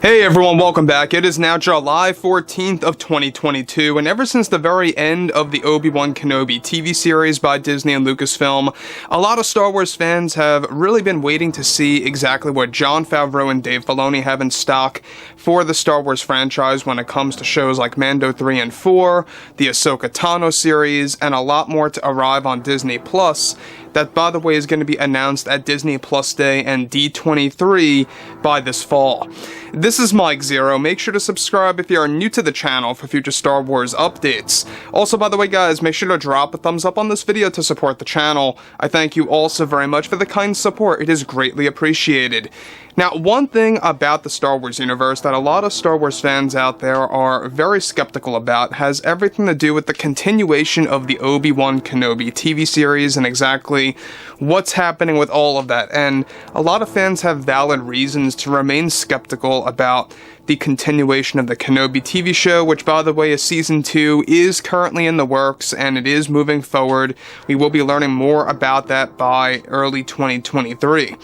Hey everyone, welcome back. It is now July 14th of 2022, and ever since the very end of the Obi-Wan Kenobi TV series by Disney and Lucasfilm, a lot of Star Wars fans have really been waiting to see exactly what Jon Favreau and Dave Filoni have in stock for the Star Wars franchise when it comes to shows like Mando 3 and 4, the Ahsoka Tano series, and a lot more to arrive on Disney Plus. That, by the way, is going to be announced at Disney Plus Day and D23 by this fall. This is Mike Zero. Make sure to subscribe if you are new to the channel for future Star Wars updates. Also, by the way, guys, make sure to drop a thumbs up on this video to support the channel. I thank you all so very much for the kind support. It is greatly appreciated. Now, one thing about the Star Wars universe that a lot of Star Wars fans out there are very skeptical about has everything to do with the continuation of the Obi-Wan Kenobi TV series and exactly what's happening with all of that. And a lot of fans have valid reasons to remain skeptical about the continuation of the Kenobi TV show, which, by the way, is Season 2, is currently in the works, and it is moving forward. We will be learning more about that by early 2023.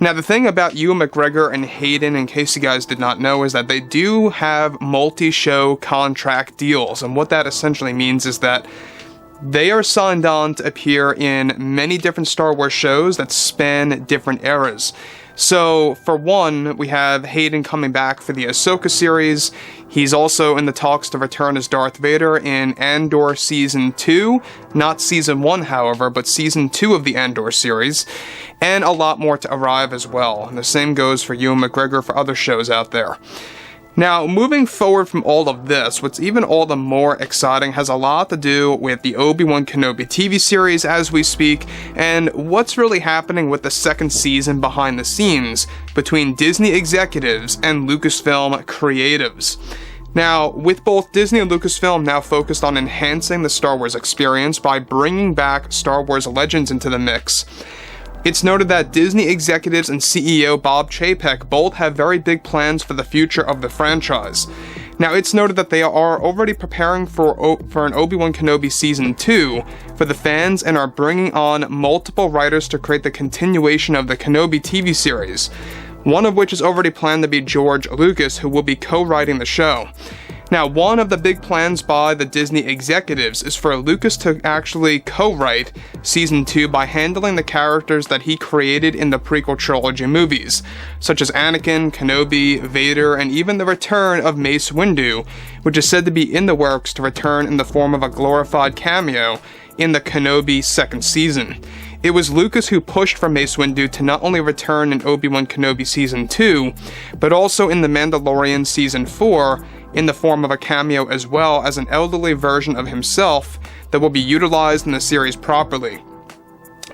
Now, the thing about Ewan McGregor and Hayden, in case you guys did not know, is that they do have multi-show contract deals, and what that essentially means is that they are signed on to appear in many different Star Wars shows that span different eras. So, for one, we have Hayden coming back for the Ahsoka series. He's also in the talks to return as Darth Vader in Andor Season 2. Not Season 1, however, but Season 2 of the Andor series. And a lot more to arrive as well. And the same goes for Ewan McGregor for other shows out there. Now, moving forward from all of this, what's even all the more exciting has a lot to do with the Obi-Wan Kenobi TV series as we speak, and what's really happening with the second season behind the scenes between Disney executives and Lucasfilm creatives. Now, with both Disney and Lucasfilm now focused on enhancing the Star Wars experience by bringing back Star Wars Legends into the mix, it's noted that Disney executives and CEO Bob Chapek both have very big plans for the future of the franchise. Now, it's noted that they are already preparing for an Obi-Wan Kenobi Season 2 for the fans and are bringing on multiple writers to create the continuation of the Kenobi TV series, one of which is already planned to be George Lucas, who will be co-writing the show. Now, one of the big plans by the Disney executives is for Lucas to actually co-write Season 2 by handling the characters that he created in the prequel trilogy movies, such as Anakin, Kenobi, Vader, and even the return of Mace Windu, which is said to be in the works to return in the form of a glorified cameo in the Kenobi second season. It was Lucas who pushed for Mace Windu to not only return in Obi-Wan Kenobi Season 2, but also in The Mandalorian Season 4, in the form of a cameo as well as an elderly version of himself that will be utilized in the series properly.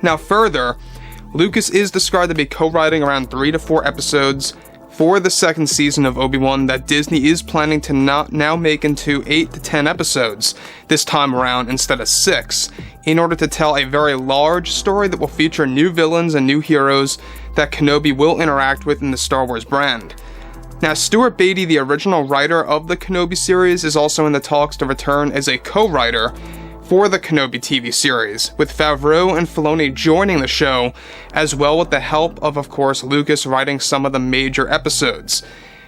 Now further, Lucas is described to be co-writing around 3 to 4 episodes for the second season of Obi-Wan that Disney is planning to now make into 8 to 10 episodes this time around instead of 6, in order to tell a very large story that will feature new villains and new heroes that Kenobi will interact with in the Star Wars brand. Now, Stuart Beattie, the original writer of the Kenobi series, is also in the talks to return as a co-writer for the Kenobi TV series, with Favreau and Filoni joining the show, as well with the help of course, Lucas writing some of the major episodes.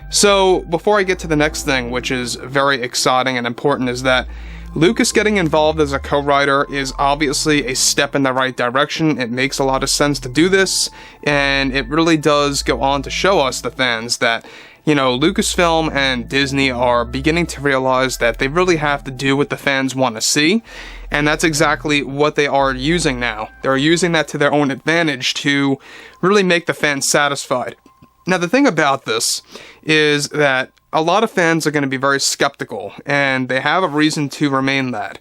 So, before I get to the next thing, which is very exciting and important, is that Lucas getting involved as a co-writer is obviously a step in the right direction. It makes a lot of sense to do this, and it really does go on to show us, the fans, that Lucasfilm and Disney are beginning to realize that they really have to do what the fans want to see, and that's exactly what they are using now. They're using that to their own advantage to really make the fans satisfied. Now, the thing about this is that a lot of fans are going to be very skeptical, and they have a reason to remain that,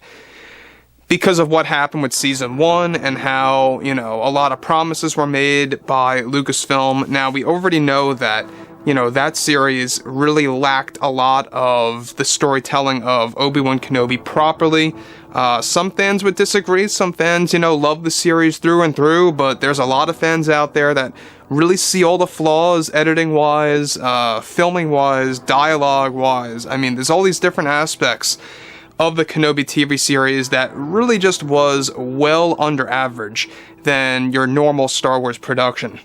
because of what happened with Season 1 and how, a lot of promises were made by Lucasfilm. Now, we already know that that series really lacked a lot of the storytelling of Obi-Wan Kenobi properly. Some fans would disagree. Some fans, love the series through and through, but there's a lot of fans out there that really see all the flaws, editing-wise, filming-wise, dialogue-wise. I mean, there's all these different aspects of the Kenobi TV series that really just was well under average than your normal Star Wars production.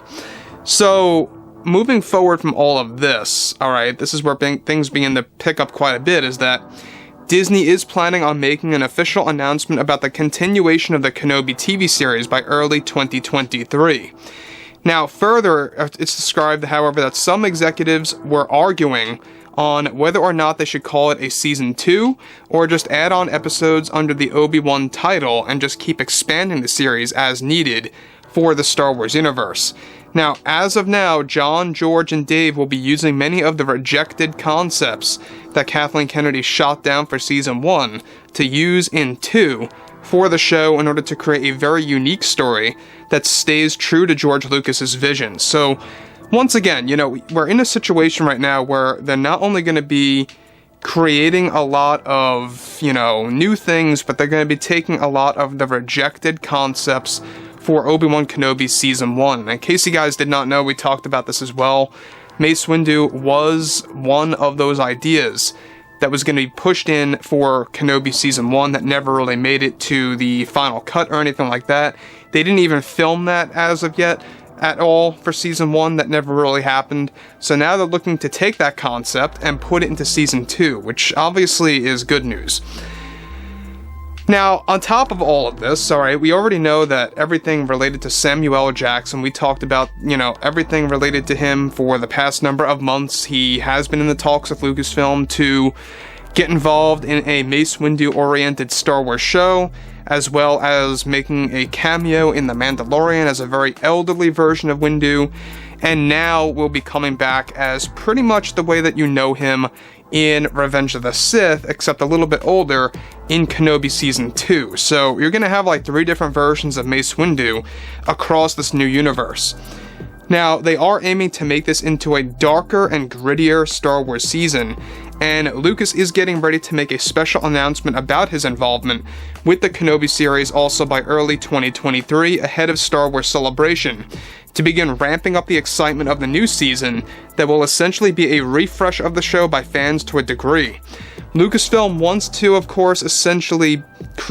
So, moving forward from all of this, alright, this is where things begin to pick up quite a bit, is that Disney is planning on making an official announcement about the continuation of the Kenobi TV series by early 2023. Now, further, it's described, however, that some executives were arguing on whether or not they should call it a Season 2, or just add on episodes under the Obi-Wan title and just keep expanding the series as needed for the Star Wars universe. Now, as of now, John, George, and Dave will be using many of the rejected concepts that Kathleen Kennedy shot down for Season 1 to use in 2 for the show in order to create a very unique story that stays true to George Lucas's vision. So, once again, you know, we're in a situation right now where they're not only going to be creating a lot of, you know, new things, but they're going to be taking a lot of the rejected concepts for Obi-Wan Kenobi Season 1. In case you guys did not know, we talked about this as well. Mace Windu was one of those ideas that was going to be pushed in for Kenobi Season 1 that never really made it to the final cut or anything like that. They didn't even film that as of yet at all for Season 1. That never really happened. So now they're looking to take that concept and put it into Season 2, which obviously is good news. Now, on top of all of this, alright, we already know that everything related to Samuel L. Jackson, we talked about, you know, everything related to him for the past number of months. He has been in the talks with Lucasfilm to get involved in a Mace Windu-oriented Star Wars show, as well as making a cameo in The Mandalorian as a very elderly version of Windu, and now will be coming back as pretty much the way that you know him in Revenge of the Sith, except a little bit older in Kenobi Season 2. So you're going to have like 3 different versions of Mace Windu across this new universe. Now, they are aiming to make this into a darker and grittier Star Wars season, and Lucas is getting ready to make a special announcement about his involvement with the Kenobi series also by early 2023, ahead of Star Wars Celebration, to begin ramping up the excitement of the new season that will essentially be a refresh of the show by fans to a degree. Lucasfilm wants to, of course, essentially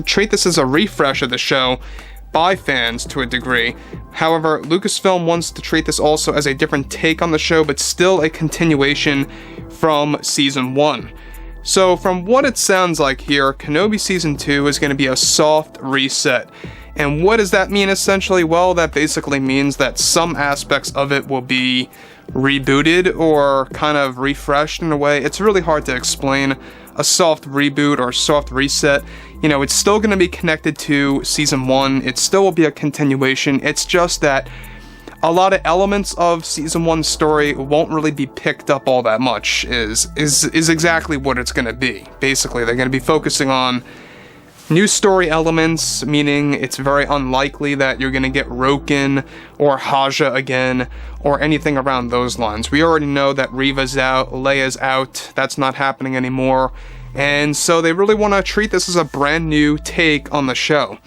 treat this as a refresh of the show by fans to a degree. However, Lucasfilm wants to treat this also as a different take on the show, but still a continuation from Season 1. So, from what it sounds like here, Kenobi Season 2 is going to be a soft reset. And what does that mean essentially? Well, that basically means that some aspects of it will be rebooted or kind of refreshed in a way. It's really hard to explain a soft reboot or soft reset. You know, it's still going to be connected to Season 1. It still will be a continuation. It's just that a lot of elements of Season 1's story won't really be picked up all that much, is exactly what it's going to be. Basically, they're going to be focusing on new story elements, meaning it's very unlikely that you're going to get Roken or Haja again, or anything around those lines. We already know that Reva's out, Leia's out, that's not happening anymore, and so they really want to treat this as a brand new take on the show.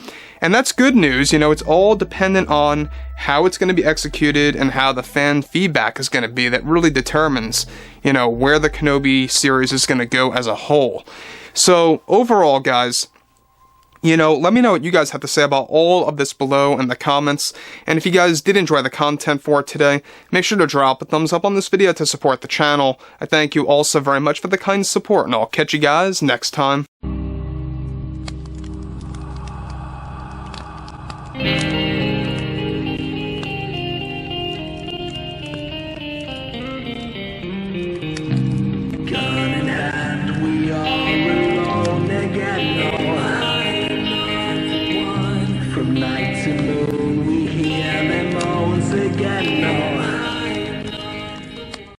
And that's good news. You know, it's all dependent on how it's going to be executed and how the fan feedback is going to be that really determines, you know, where the Kenobi series is going to go as a whole. So, overall, guys, you know, let me know what you guys have to say about all of this below in the comments. And if you guys did enjoy the content for today, make sure to drop a thumbs up on this video to support the channel. I thank you also very much for the kind support, and I'll catch you guys next time. Gun in hand, we are alone again. No, I'm not one from night